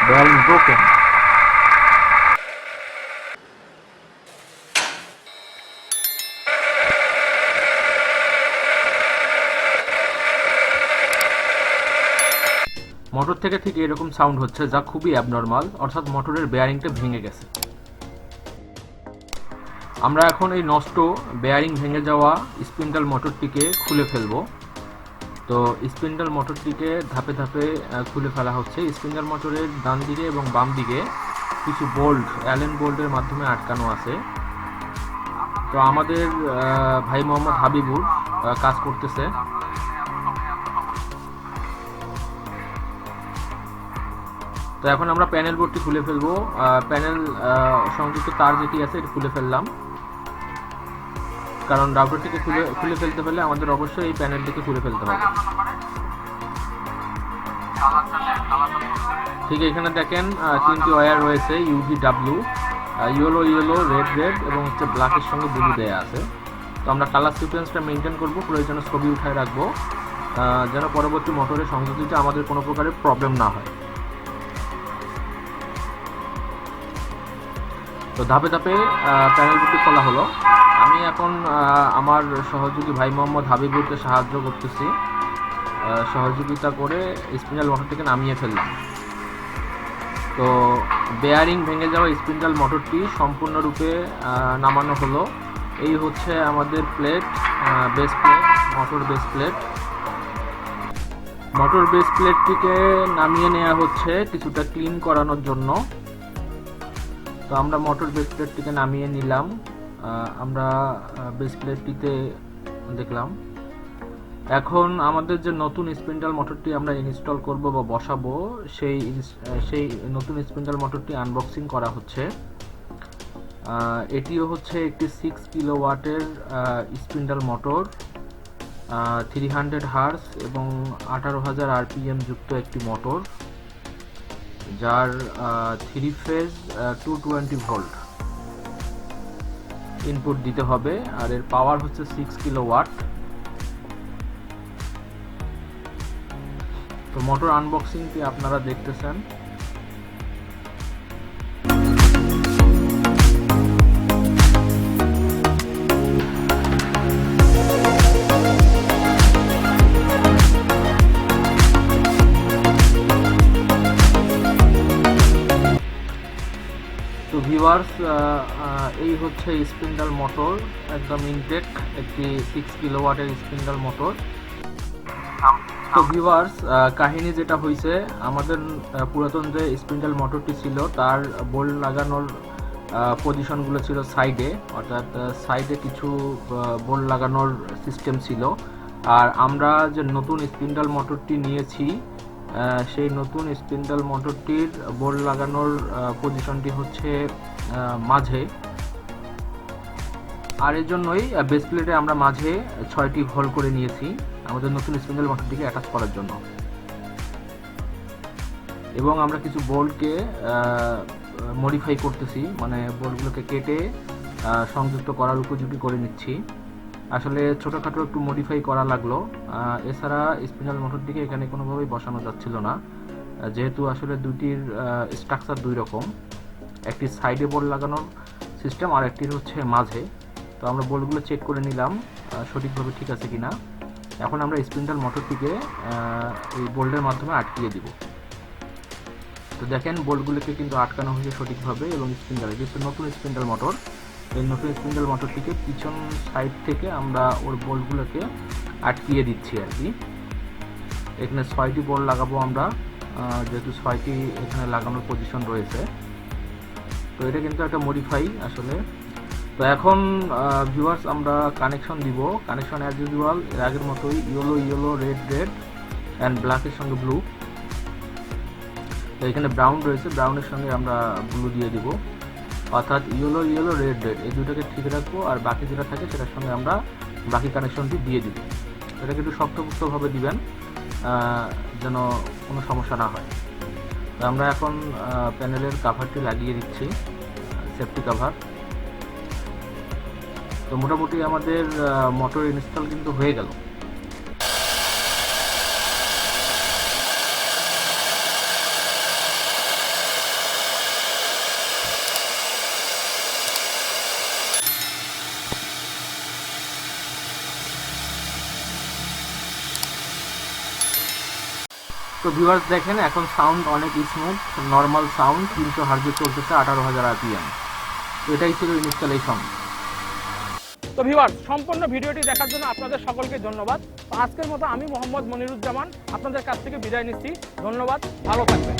bearing broken. Motor থেকে ঠিক এরকম সাউন্ড হচ্ছে, যা খুবই অ্যাবনর্মাল, অর্থাৎ মোটরের বেয়ারিংটা ভেঙে গেছে। আমরা এখন এই নষ্ট বেয়ারিং ভেঙে যাওয়া স্পিন্ডল মোটরটিকে খুলে ফেলবো। তো স্পিন্ডল মোটরটিকে ধাপে ধাপে খুলে ফেলা হচ্ছে। স্পিন্ডল মোটরের ডান দিকে এবং বাম দিকে কিছু বোল্ট অ্যালেন বোল্টের মাধ্যমে আটকানো আছে। তো আমাদের ভাই মোহাম্মদ হাবিবুর কাজ করতেছে। তো এখন আমরা প্যানেল বোর্ডটি খুলে ফেলবো। প্যানেল সংযুক্ত তার যেটি আছে এটি খুলে ফেললাম, কারণ রাউটারটিকে খুলে ফেলতে হলে আমাদের অবশ্যই এই প্যানেলটিকে খুলে ফেলতে হবে। ঠিক এখানে দেখেন তিনটি ওয়্যার রয়েছে, UVW, ইয়েলো, রেড এবং হচ্ছে ব্ল্যাকের সঙ্গে ব্লু দেয়া আছে। তো আমরা কালার সিকোয়েন্সটা মেনটেন করবো, প্রয়োজনে ছবি উঠায় রাখবো, যেন পরবর্তী মোটরের সংযোগটিতে আমাদের কোনো প্রকারের প্রবলেম না হয়। তো ধাপে ধাপে প্যানেলটি খোলা হলো। আমি এখন আমার সহযোগী ভাই মোহাম্মদ হাবিবুরকে সাহায্য করতেছি, সহযোগিতা করে স্পিন্ডল মোটরটিকে নামিয়ে ফেললাম। তো বেয়ারিং ভেঙে যাওয়া স্পিন্ডল মোটরটি সম্পূর্ণরূপে নামানো হলো। এই হচ্ছে আমাদের plate, base plate, motor base plate. Motor base প্লেটটিকে নামিয়ে নেওয়া হচ্ছে কিছুটা ক্লিন করানোর জন্য। তো আমরা মোটর বেস প্লেটটিকে নামিয়ে নিলাম। আমরা বেস প্লেটটিতে দেখলাম। এখন আমাদের যে নতুন স্পিন্ডল মোটরটি আমরা ইনস্টল করব বা বসাবো, সেই নতুন স্পিন্ডল মোটরটি আনবক্সিং করা হচ্ছে। এটিও হচ্ছে একটি 6 কিলোওয়াটের স্পিন্ডল মোটর, 300 হার্জ এবং 18,000 RPM যুক্ত একটি মোটর, যার 3 ফেজ 220 ভোল্ট ইনপুট দিতে হবে, আর এর পাওয়ার হচ্ছে 6 কিলোওয়াট। তো মোটর আনবক্সিংটি আপনারা দেখতেছেন। তো ভিউয়ার্স, এই হচ্ছে স্পিন্ডল মোটর, একদম ইনটেক একটি 6 কিলোওয়াটের স্পিন্ডল মোটর। তো ভিউয়ার্স, কাহিনী যেটা হয়েছে, আমাদের পুরাতন যে স্পিন্ডল মোটরটি ছিল তার বোল্ট লাগানোর পজিশনগুলো ছিল সাইডে, অর্থাৎ সাইডে কিছু বোল্ট লাগানোর সিস্টেম ছিল। আর আমরা যে নতুন স্পিন্ডল মোটরটি নিয়েছি, সেই নতুন স্পিন্ডল মোটরটির বোল্ট লাগানোর পজিশনটি হচ্ছে মাঝে, আর এর জন্যই বেস প্লেটে আমরা মাঝে 6টি হোল করে নিয়েছি আমাদের নতুন স্পিন্ডল মোটরটিকে অ্যাটাচ করার জন্য। এবং আমরা কিছু বোল্টকে মডিফাই করতেছি, মানে বোল্টগুলোকে কেটে সংযুক্ত করার উপযোগী করে নিচ্ছি। আসলে ছোটোখাটো একটু মডিফাই করা লাগলো। এছাড়া স্পিন্ডল মোটরটিকে এখানে কোনোভাবেই বসানো যাচ্ছিল না, যেহেতু আসলে দুটির স্ট্রাকচার দুই রকম, একটি সাইডে বোল্ট লাগানোর সিস্টেম আর একটির হচ্ছে মাঝে। তো আমরা বোল্টগুলো চেক করে নিলাম সঠিকভাবে ঠিক আছে কিনা। এখন আমরা স্পিন্ডল মোটরটিকে এই বোল্টের মাধ্যমে আটকিয়ে দিব। তো দেখেন বোল্টগুলোকে কিন্তু আটকানো হয়েছে সঠিকভাবে, এবং স্পিন্ডল, এটি হচ্ছে নতুন স্পিন্ডল মোটর। এই নতুন স্পিন্ডল মোটরটিকে পিছন সাইড থেকে আমরা ওর বোল্টগুলোকে আটকিয়ে দিচ্ছি আর কি। এখানে 6টি বোল্ট লাগাবো আমরা, যেহেতু 6টি এখানে লাগানোর পজিশন রয়েছে। তো এটা কিন্তু একটা মডিফাই আসলে। তো এখন ভিউয়ার্স, আমরা কানেকশন দিব। কানেকশন অ্যাজ ইউজুয়াল এর আগের মতোই, ইয়েলো, রেড অ্যান্ড ব্ল্যাকের সঙ্গে ব্লু। তো এখানে ব্রাউন রয়েছে, ব্রাউনের সঙ্গে আমরা ব্লু দিয়ে দিব, অর্থাৎ ইয়েলো, রেড এই দুটোকে ঠিক রাখবো, আর বাকি যেটা থাকে সেটার সঙ্গে আমরা বাকি কানেকশনটি দিয়ে দিব। এটাকে একটু শক্তপোক্তভাবে দিবেন যেন কোনো সমস্যা না হয়। তো আমরা এখন প্যানেলের কাভারটি লাগিয়ে দিচ্ছি, সেফটি কাভার। তো মোটামুটি আমাদের মোটর ইনস্টল কিন্তু হয়ে গেল। তো ভিউয়ার্স দেখেন এখন সাউন্ড অনেক স্মুথ, নর্মাল সাউন্ড, 300 হার্জে চলতেছে, 18,000 আরপিএম। তো এটাই ছিল ইনস্টলেশন। তো ভিউয়ার্স, সম্পূর্ণ ভিডিওটি দেখার জন্য আপনাদের সকলকে ধন্যবাদ। তো আজকের মতো আমি মোহাম্মদ মনিরুজ্জামান আপনাদের কাছ থেকে বিদায় নিচ্ছি। ধন্যবাদ, ভালো থাকবেন।